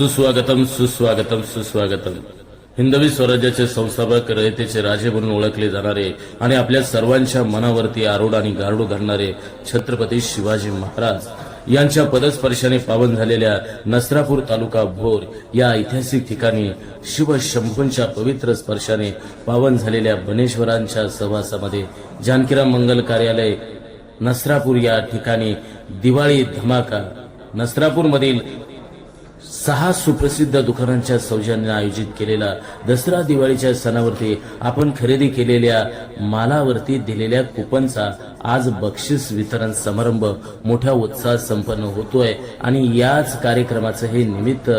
सुस्वागतम सुस्वागतम सुस्वागतम. हिंदवी स्वराज्याचे संस्थापक, रयतेचे राजे म्हणून ओळखले जाणारे आणि आपल्या सर्वांच्या मनावरती आरूढ आणि गारुड घालणारे छत्रपती शिवाजी महाराज यांच्या पदस्पर्शाने पावन झालेल्या नसरापूर तालुका भोर या ऐतिहासिक ठिकाणी शिवशंभूंच्या पवित्र स्पर्शाने पावन झालेल्या बनेश्वरांच्या सहवासामध्ये जानकीराम मंगल कार्यालय नसरापूर या ठिकाणी दिवाळी धमाका नसरापूरमधील 6 सुप्रसिद्ध दुकानांच्या सौजन्याने आयोजित केलेला दसरा दिवाळीच्या सणावरती आपण खरेदी केलेल्या मालावरती दिलेल्या कुपनचा आज बक्षीस वितरण समारंभ मोठ्या उत्साहात संपन्न होतोय आणि याच कार्यक्रमाचं हे निमित्त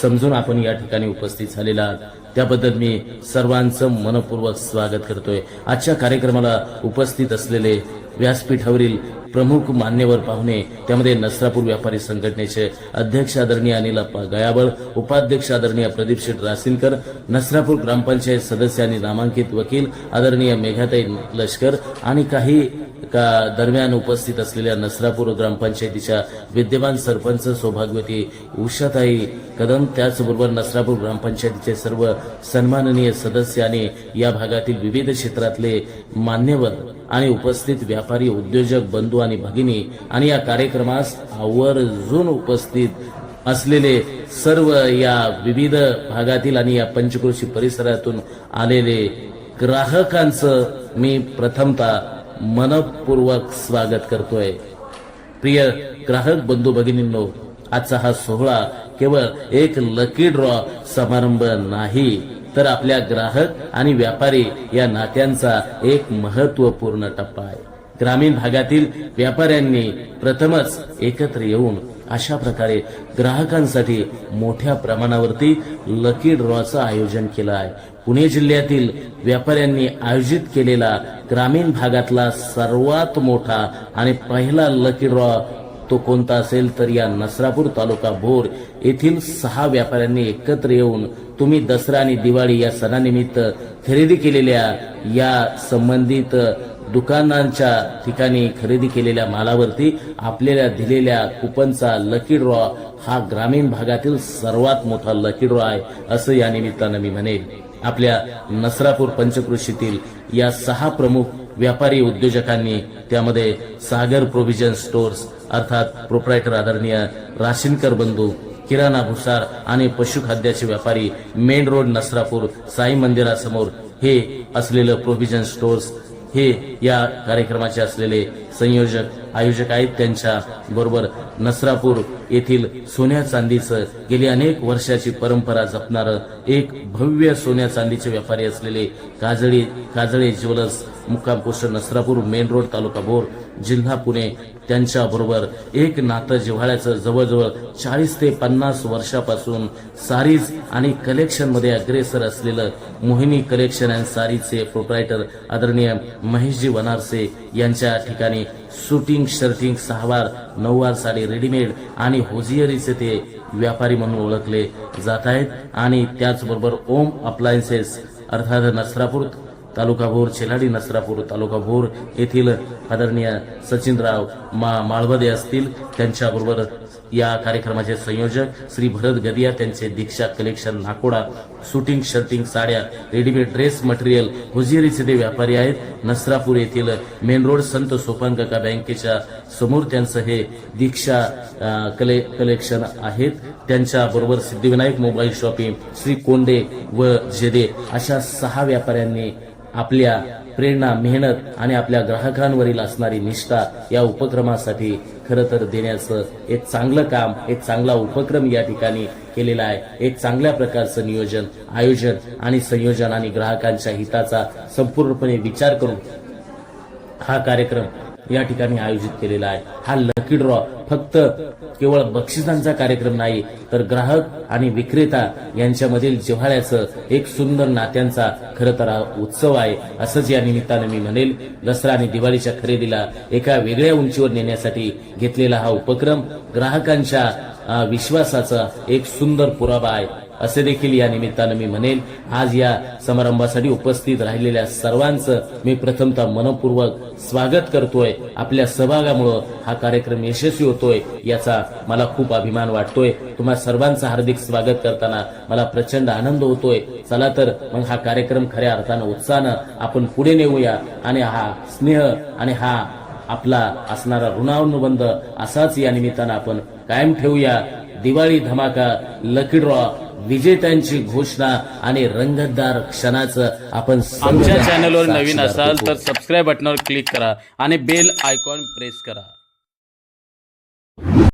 समजून आपण या ठिकाणी उपस्थित झालेला आहात त्याबद्दल मी सर्वांचं मनपूर्वक स्वागत करतोय. आजच्या कार्यक्रमाला उपस्थित असलेले व्यासपीठावरील प्रमुख मान्यवर पाहुणे त्यामध्ये नसरापूर व्यापारी संघटनेचे अध्यक्ष आदरणीय अनिल गयाबळ, उपाध्यक्ष आदरणीय प्रदीप शेठ रासिनकर, नसरापूर ग्रामपंचायत सदस्य आणि नामांकित वकील आदरणीय मेघाताई लष्कर आणि काही दरम्यान उपस्थित असलेल्या नसरापूर ग्रामपंचायतीच्या विद्यमान सरपंच सौभाग्यवती उषाताई कदम, त्याचबरोबर नसरापूर ग्रामपंचायतीचे सर्व सन्माननीय सदस्य आणि या भागातील विविध क्षेत्रातले मान्यवर आणि उपस्थित व्यापारी, उद्योजक बंधू आणि भगिनी आणि या कार्यक्रमास आवर्जून उपस्थित असलेले सर्व या विविध भागातील आणि या पंचक्रोशी परिसरातून आलेले ग्राहकांचं मी प्रथमतः मनपूर्वक स्वागत करतोय. प्रिय ग्राहक बंधू भगिनींनो, आजचा हा सोहळा केवळ एक लकी ड्रॉ समारंभ नाही तर आपल्या ग्राहक आणि व्यापारी या नात्यांचा एक महत्वपूर्ण टप्पा आहे. ग्रामीण भागातील व्यापाऱ्यांनी प्रथमच एकत्र येऊन अशा प्रकारे ग्राहकांसाठी मोठ्या प्रमाणावरती लकी ड्रॉचं आयोजन केलं आहे. पुणे जिल्ह्यातील व्यापाऱ्यांनी आयोजित केलेला ग्रामीण भागातला सर्वात मोठा आणि पहिला लकी ड्रॉ तो कोणता असेल तर या नसरापूर तालुका भोर येथील 6 व्यापाऱ्यांनी एकत्र येऊन तुम्ही दसरा आणि दिवाळी या सणानिमित्त खरेदी केलेल्या या संबंधित दुकानांच्या ठिकाणी खरेदी केलेल्या मालावरती आपल्याला दिलेल्या कुपनचा लकी ड्रॉ हा ग्रामीण भागातील सर्वात मोठा लकी ड्रॉ आहे असं या निमित्तानं मी म्हणेन. आपल्या नसरापूर पंचक्रोशीतील या 6 प्रमुख व्यापारी उद्योजकांनी त्यामध्ये सागर प्रोव्हिजन स्टोर्स अर्थात प्रोप्रायटर आदरणीय राशिनकर बंधू, किराणा भुसार आणि पशुखाद्याचे व्यापारी, मेन रोड नसरापूर साई मंदिरासमोर हे असलेलं प्रोव्हिजन स्टोर्स हे या कार्यक्रमाचे असलेले संयोजक आयोजक आहेत. त्यांच्या बरोबर नसरापूर येथील सोन्या चांदीचं गेली अनेक वर्षाची परंपरा जपणारं एक भव्य सोन्या चांदीचे व्यापारी असलेले काजळे ज्वेलर्स, मुक्काम पोस्ट नसरापूर, मेन रोड, तालुका भोर, जिल्हा पुणे, त्यांच्या बरोबर एक नातं जिव्हाळ्याचं जवळजवळ 40 ते 50 वर्षापासून सारीज आणि कलेक्शन मध्ये अग्रेसर असलेलं मोहिनी कलेक्शन अँड सारीजचे प्रोप्रायटर आदरणीय महेशजी वनारसे यांच्या ठिकाणी शूटिंग, शर्टिंग, 6वार, 9वार साडी, रेडीमेड आणि होजियरीचे ते व्यापारी म्हणून ओळखले जात आहेत. आणि त्याचबरोबर ओम अप्लायन्सेस अर्थात नसरापूर तालुका भोर, चेलाडी नसरापूर तालुका भोर येथील आदरणीय सचिनराव माळवदे असतील, त्यांच्याबरोबर या कार्यक्रमाचे संयोजक श्री भरत गदिया, त्यांचे दीक्षा कलेक्शन नाकोडा, शूटिंग, शर्टिंग, साड्या, रेडीमेड ड्रेस मटेरियल, होजियरीचे ते व्यापारी आहेत. नसरापूर येथील मेन रोड संत सोपान काका बँकेच्या समोर त्यांचं हे दीक्षा कलेक्शन आहेत. त्यांच्या बरोबर सिद्धिविनायक मोबाईल शॉपिंग, श्री कोंडे व जेदे अशा 6 व्यापाऱ्यांनी आपल्या प्रेरणा, मेहनत आणि आपल्या ग्राहकांवरील असणारी निष्ठा या उपक्रमासाठी खरं तर देण्याचं एक चांगलं काम, एक चांगला उपक्रम या ठिकाणी केलेला आहे. एक चांगल्या प्रकारचं नियोजन, आयोजन आणि संयोजन आणि ग्राहकांच्या हिताचा संपूर्णपणे विचार करून हा कार्यक्रम या ठिकाणी आयोजित केलेला आहे. हा लकी ड्रॉ फक्त केवळ बक्षिसांचा कार्यक्रम नाही तर ग्राहक आणि विक्रेता यांच्यामधील जिव्हाळ्याचं एक सुंदर नात्यांचा खरं तर उत्सव आहे असंच या निमित्तानं मी म्हणेल. दसरा आणि दिवाळीच्या खरेदीला एका वेगळ्या उंचीवर नेण्यासाठी घेतलेला हा उपक्रम ग्राहकांच्या विश्वासाचा एक सुंदर पुरावा आहे असे देखील या निमित्तानं मी म्हणेन. आज या समारंभासाठी उपस्थित राहिलेल्या सर्वांचं मी प्रथमतः मनपूर्वक स्वागत करतोय. आपल्या सहभागामुळे हा कार्यक्रम यशस्वी होतोय याचा मला खूप अभिमान वाटतोय. तुम्हा सर्वांचं हार्दिक स्वागत करताना मला प्रचंड आनंद होतोय. चला तर मग हा कार्यक्रम खऱ्या अर्थानं उत्साहानं आपण पुढे नेऊया आणि हा स्नेह आणि हा आपला असणारा ऋणानुबंध असाच या निमित्तानं आपण कायम ठेवूया. दिवाळी धमाका, लकी ड्रॉ, विजेत्यांची घोषणा आणि रंगतदार क्षणाचं आपण आमच्या चॅनलवर नवीन असाल तर सबस्क्राईब बटनावर क्लिक करा आणि बेल आयकॉन प्रेस करा.